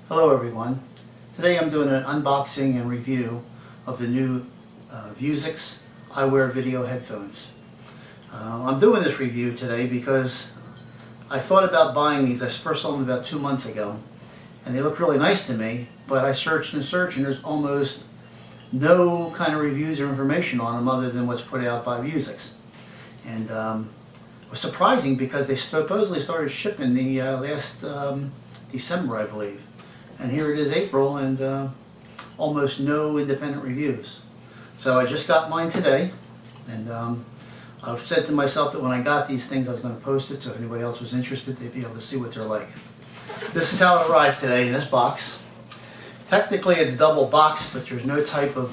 Hello everyone. Today I'm doing an unboxing and review of the new Vuzix iWear video headphones. I'm doing this review today because I thought about buying these. I first saw them about 2 months ago and they look really nice to me, but I searched and searched and there's almost no kind of reviews or information on them other than what's put out by Vuzix. And it was surprising because they supposedly started shipping the last December, I believe. And here it is April and almost no independent reviews. So I just got mine today, and I've said to myself that when I got these things I was going to post it so if anybody else was interested they'd be able to see what they're like. This is how it arrived today in this box. Technically it's double boxed, but there's no type of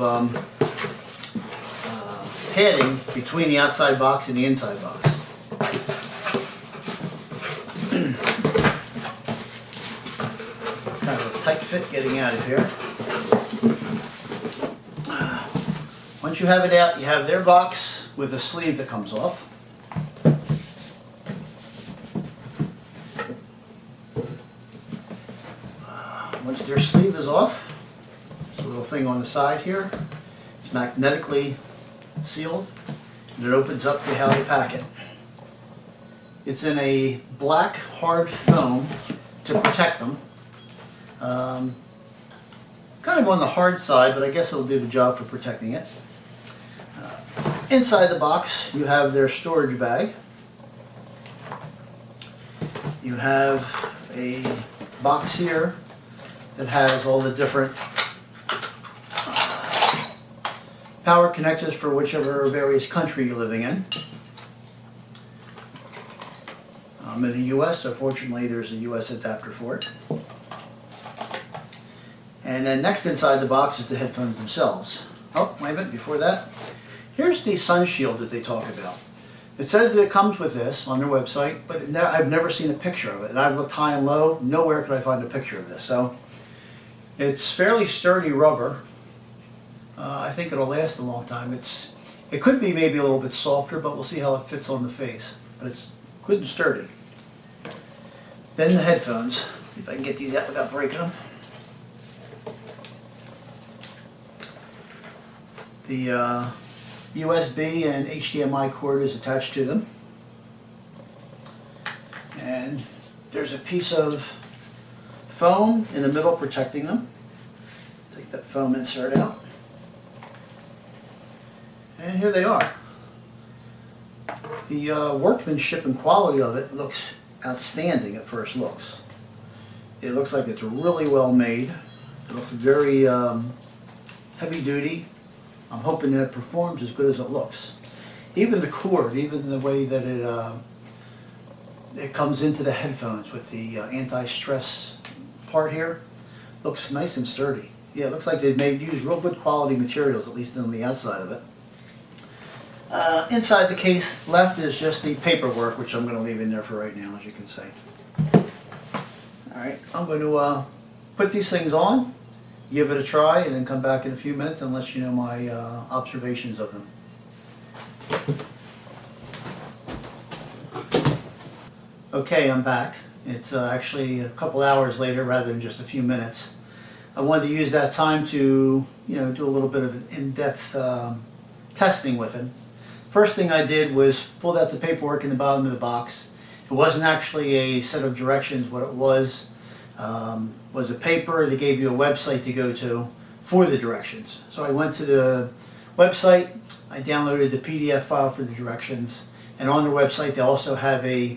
padding between the outside box and the inside box. Kind of a tight fit getting out of here. Once you have it out, you have their box with a sleeve that comes off. Once their sleeve is off, there's a little thing on the side here. It's magnetically sealed, and it opens up to how they pack it. It's in a black hard foam to protect them. Kind of on the hard side, but I guess it'll do the job for protecting it. Inside the box you have their storage bag. You have a box here that has all the different power connectors for whichever various country you're living in. I'm in the US, so fortunately there's a US adapter for it. And then next inside the box is the headphones themselves. Oh, wait a minute, before that, here's the Sunshield that they talk about. It says that it comes with this on their website, but I've never seen a picture of it. And I've looked high and low, nowhere could I find a picture of this. So it's fairly sturdy rubber. I think it'll last a long time. It could be maybe a little bit softer, but we'll see how it fits on the face. But it's good and sturdy. Then the headphones. See if I can get these out without breaking them. The USB and HDMI cord is attached to them. And there's a piece of foam in the middle protecting them. Take that foam insert out. And here they are. The workmanship and quality of it looks outstanding at first looks. It looks like it's really well made. It looks very heavy duty. I'm hoping that it performs as good as it looks. Even the cord, even the way that it comes into the headphones with the anti-stress part here, looks nice and sturdy. Yeah, it looks like they've used real good quality materials, at least on the outside of it. Inside the case left is just the paperwork, which I'm going to leave in there for right now, as you can see. Alright, I'm going to put these things on, give it a try, and then come back in a few minutes and let you know my observations of them. Okay, I'm back. It's actually a couple hours later rather than just a few minutes. I wanted to use that time to do a little bit of in-depth testing with it. First thing I did was pulled out the paperwork in the bottom of the box. It wasn't actually a set of directions. What it was a paper that gave you a website to go to for the directions. So I went to the website, I downloaded the PDF file for the directions, and on their website they also have a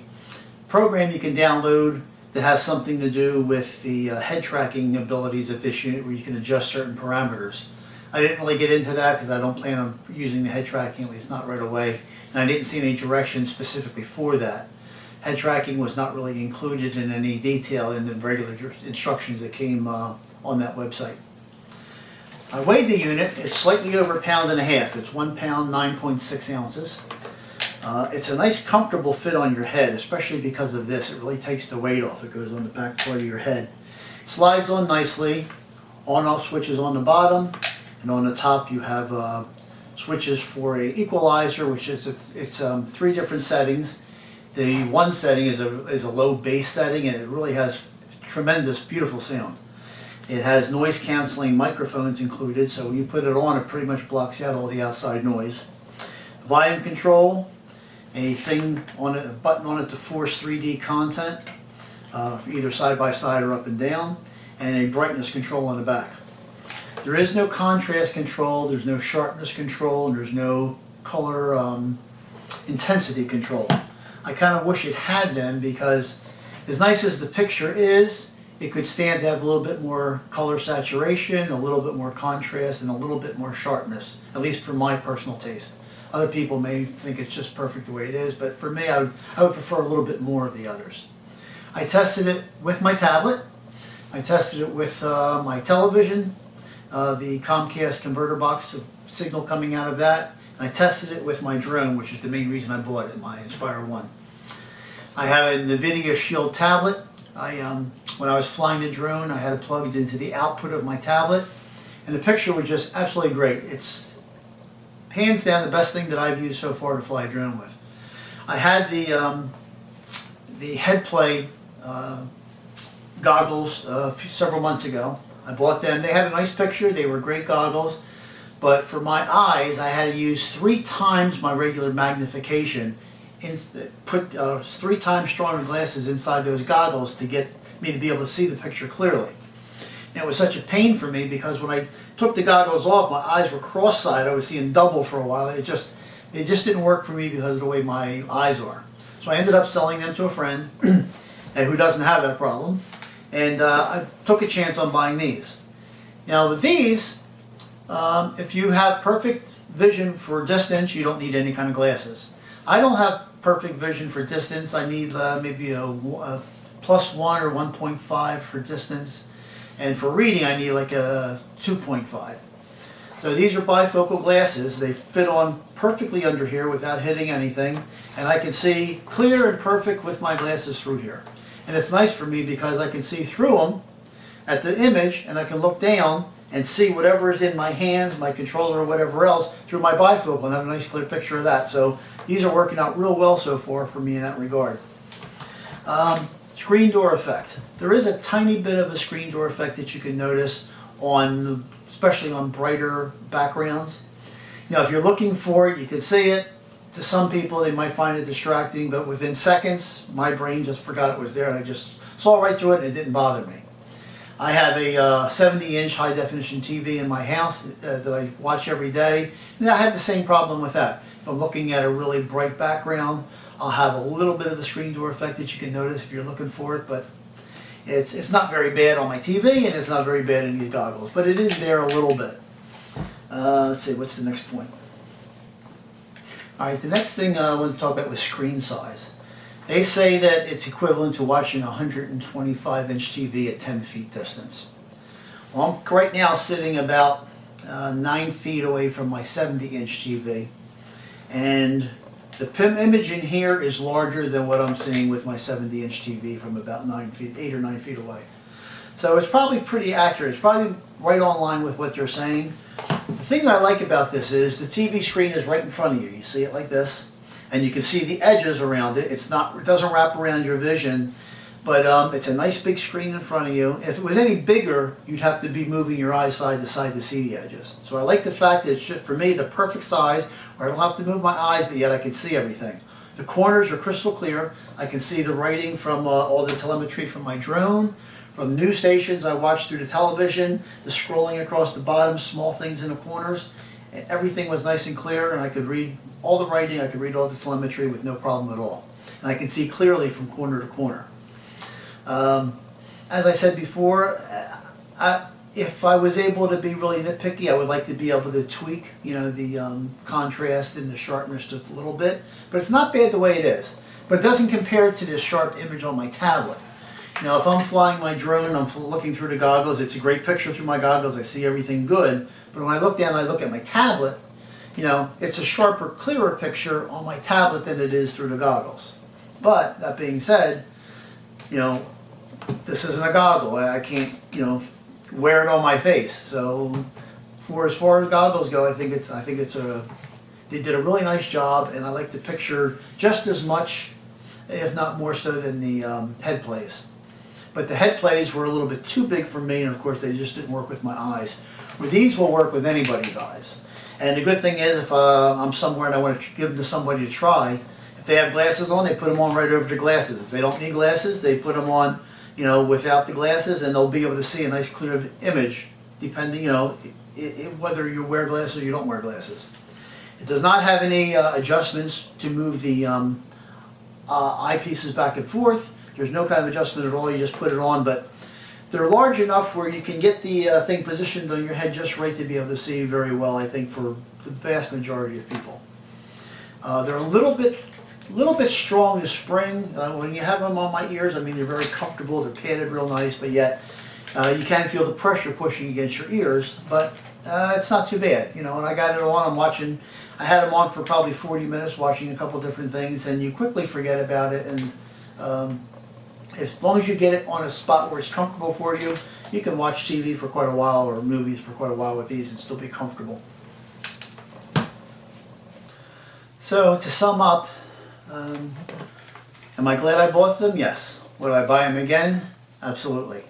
program you can download that has something to do with the head tracking abilities of this unit where you can adjust certain parameters. I didn't really get into that because I don't plan on using the head tracking, at least not right away, and I didn't see any directions specifically for that. Head tracking was not really included in any detail in the regular instructions that came on that website. I weighed the unit. It's slightly over 1.5 pounds. It's 1 pound 9.6 ounces. It's a nice comfortable fit on your head, especially because of this. It really takes the weight off. It goes on the back part of your head. It slides on nicely. On-off switches on the bottom, and on the top you have switches for a equalizer, which is it's 3 different settings. The one setting is a low bass setting, and it really has tremendous, beautiful sound. It has noise canceling microphones included, so when you put it on, it pretty much blocks out all the outside noise. Volume control, a thing on it, a button on it to force 3D content, either side by side or up and down, and a brightness control on the back. There is no contrast control, there's no sharpness control, and there's no color intensity control. I kind of wish it had them, because as nice as the picture is, it could stand to have a little bit more color saturation, a little bit more contrast, and a little bit more sharpness, at least for my personal taste. Other people may think it's just perfect the way it is, but for me, I would prefer a little bit more of the others. I tested it with my tablet. I tested it with my television, the Comcast converter box signal coming out of that. And I tested it with my drone, which is the main reason I bought it, my Inspire 1. I have a NVIDIA Shield tablet. When I was flying the drone, I had it plugged into the output of my tablet, and the picture was just absolutely great. It's hands down the best thing that I've used so far to fly a drone with. I had the headplay goggles several months ago. I bought them. They had a nice picture. They were great goggles, but for my eyes, I had to use 3 times my regular magnification. Put 3 times stronger glasses inside those goggles to get me to be able to see the picture clearly. And it was such a pain for me, because when I took the goggles off, my eyes were cross-eyed. I was seeing double for a while. It just didn't work for me because of the way my eyes are. So I ended up selling them to a friend who doesn't have that problem, and I took a chance on buying these. Now with these, if you have perfect vision for distance, you don't need any kind of glasses. I don't have perfect vision for distance. I need maybe a +1 or 1.5 for distance, and for reading I need like a 2.5. So these are bifocal glasses. They fit on perfectly under here without hitting anything, and I can see clear and perfect with my glasses through here. And it's nice for me because I can see through them at the image, and I can look down and see whatever is in my hands, my controller, or whatever else through my bifocal, and have a nice clear picture of that. So these are working out real well so far for me in that regard. Screen door effect. There is a tiny bit of a screen door effect that you can notice on, especially on brighter backgrounds. Now if you're looking for it, you can see it. To some people they might find it distracting, but within seconds my brain just forgot it was there, and I just saw right through it and it didn't bother me. I have a 70-inch high-definition TV in my house that I watch every day, and I have the same problem with that. If I'm looking at a really bright background, I'll have a little bit of a screen door effect that you can notice if you're looking for it, but it's not very bad on my TV, and it's not very bad in these goggles, but it is there a little bit. Let's see, what's the next point? Alright, the next thing I want to talk about was screen size. They say that it's equivalent to watching a 125-inch TV at 10 feet distance. Well, I'm right now sitting about 9 feet away from my 70-inch TV, and the image in here is larger than what I'm seeing with my 70-inch TV from about 8 or 9 feet away. So it's probably pretty accurate. It's probably right on line with what they're saying. The thing that I like about this is the TV screen is right in front of you. You see it like this, and you can see the edges around it. It doesn't wrap around your vision, but it's a nice big screen in front of you. If it was any bigger, you'd have to be moving your eyes side to side to see the edges. So I like the fact that it's just, for me, the perfect size, where I don't have to move my eyes, but yet I can see everything. The corners are crystal clear. I can see the writing from all the telemetry from my drone, from news stations I watch through the television, the scrolling across the bottom, small things in the corners. And everything was nice and clear, and I could read all the writing, I could read all the telemetry with no problem at all. And I can see clearly from corner to corner. As I said before, if I was able to be really nitpicky, I would like to be able to tweak, the contrast and the sharpness just a little bit. But it's not bad the way it is. But it doesn't compare to this sharp image on my tablet. Now, if I'm flying my drone, I'm looking through the goggles, it's a great picture through my goggles, I see everything good. But when I look down and I look at my tablet, it's a sharper, clearer picture on my tablet than it is through the goggles. But, that being said, this isn't a goggle. I can't, wear it on my face. So, as far as goggles go, I think they did a really nice job, and I like the picture just as much, if not more so, than the head plays. but the head plays were a little bit too big for me, and of course they just didn't work with my eyes. With these will work with anybody's eyes. And the good thing is, if I'm somewhere and I want to give them to somebody to try, if they have glasses on, they put them on right over the glasses. If they don't need glasses, they put them on, you know, without the glasses, and they'll be able to see a nice clear image, depending, you know, whether you wear glasses or you don't wear glasses. It does not have any adjustments to move the eyepieces back and forth. There's no kind of adjustment at all. You just put it on, but they're large enough where you can get the thing positioned on your head just right to be able to see very well, I think, for the vast majority of people. They're a little bit strong to spring. When you have them on my ears, I mean, they're very comfortable. They're padded real nice, but yet you can feel the pressure pushing against your ears, but it's not too bad, you know. And I got it on, I had them on for probably 40 minutes watching a couple different things, and you quickly forget about it. And as long as you get it on a spot where it's comfortable for you, you can watch TV for quite a while or movies for quite a while with these and still be comfortable. So to sum up, am I glad I bought them? Yes. Would I buy them again? Absolutely.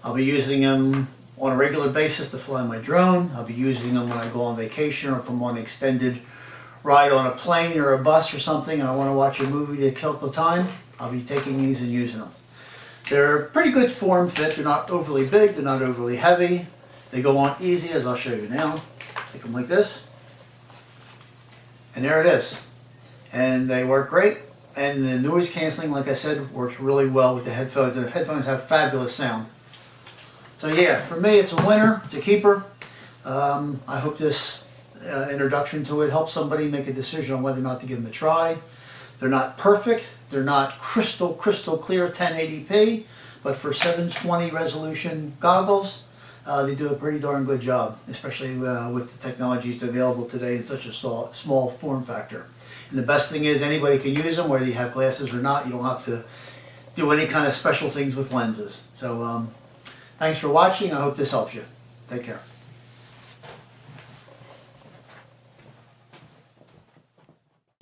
I'll be using them on a regular basis to fly my drone. I'll be using them when I go on vacation, or if I'm on an extended ride on a plane or a bus or something and I want to watch a movie to kill the time. I'll be taking these and using them. They're pretty good form fit. They're not overly big. They're not overly heavy. They go on easy, as I'll show you now. Take them like this. And there it is. And they work great. And the noise canceling, like I said, works really well with the headphones. The headphones have fabulous sound. So yeah, for me it's a winner, it's a keeper. I hope this introduction to it helps somebody make a decision on whether or not to give them a try. They're not perfect, they're not crystal clear 1080p, but for 720 resolution goggles, they do a pretty darn good job, especially with the technologies available today in such a small form factor. And the best thing is anybody can use them, whether you have glasses or not. You don't have to do any kind of special things with lenses. So thanks for watching. I hope this helps you. Take care.